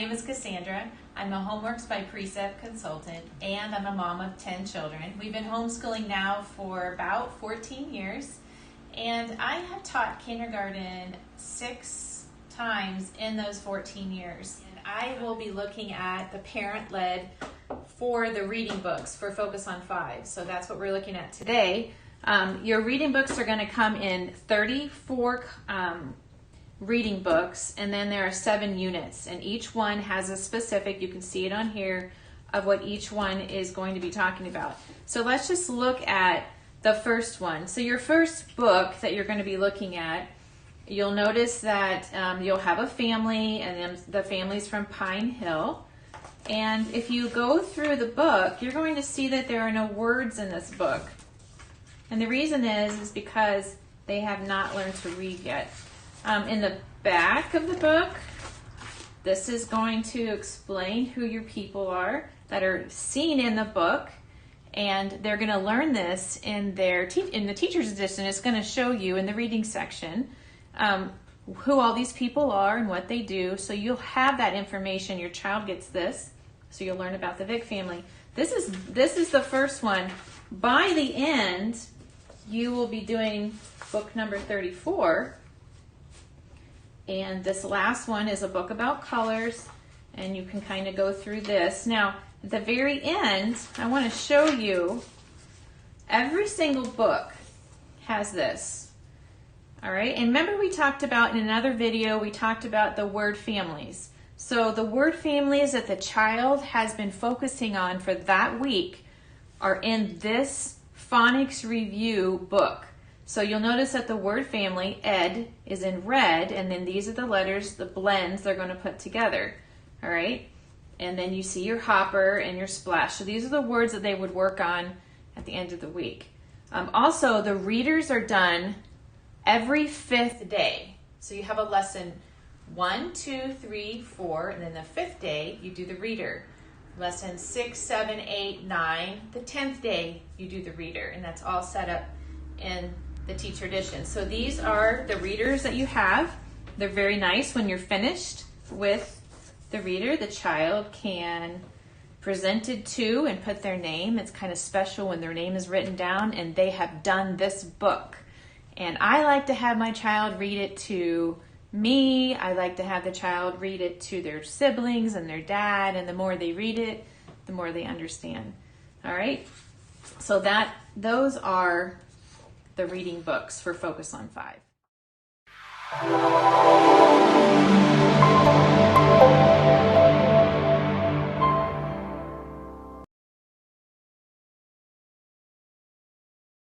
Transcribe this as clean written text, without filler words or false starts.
name is Cassandra. I'm a Homeworks by Precept consultant, and I'm a mom of 10 children. We've been homeschooling now for about 14 years, and I have taught kindergarten 6 times in those 14 years. And I will be looking at the parent-led for the reading books for Focus on 5. So that's what we're looking at today. Your reading books are going to come in 34 reading books, and then there are 7 units, and each one has a specific, you can see it on here, of what each one is going to be talking about. So let's just look at the first one. So your first book that you're going to be looking at, you'll notice that you'll have a family, and then the family's from Pine Hill. And if you go through the book, you're going to see that there are no words in this book. And the reason is because they have not learned to read yet. In the back of the book, this is going to explain who your people are that are seen in the book, and they're going to learn this in in the teacher's edition. It's going to show you in the reading section who all these people are and what they do, so you'll have that information. Your child gets this, so you'll learn about the Vick family. This is the first one. By the end, you will be doing book number 34. And this last one is a book about colors, and you can kind of go through this. Now, at the very end, I want to show you every single book has this. All right, and remember we talked about in another video, we talked about the word families. So the word families that the child has been focusing on for that week are in this phonics review book. So you'll notice that the word family, ed, is in red, and then these are the letters, the blends they're going to put together, all right? And then you see your hopper and your splash. So these are the words that they would work on at the end of the week. Also, the readers are done every 5th day. So you have a lesson 1, 2, 3, 4, and then the 5th day, you do the reader. Lesson 6, 7, 8, 9, the 10th day, you do the reader, and that's all set up in the teacher edition. So these are the readers that you have. They're very nice. When you're finished with the reader, the child can present it to and put their name. It's kind of special when their name is written down and they have done this book. And I like to have my child read it to me. I like to have the child read it to their siblings and their dad, and the more they read it, the more they understand. All right? So those are the reading books for Focus on 5.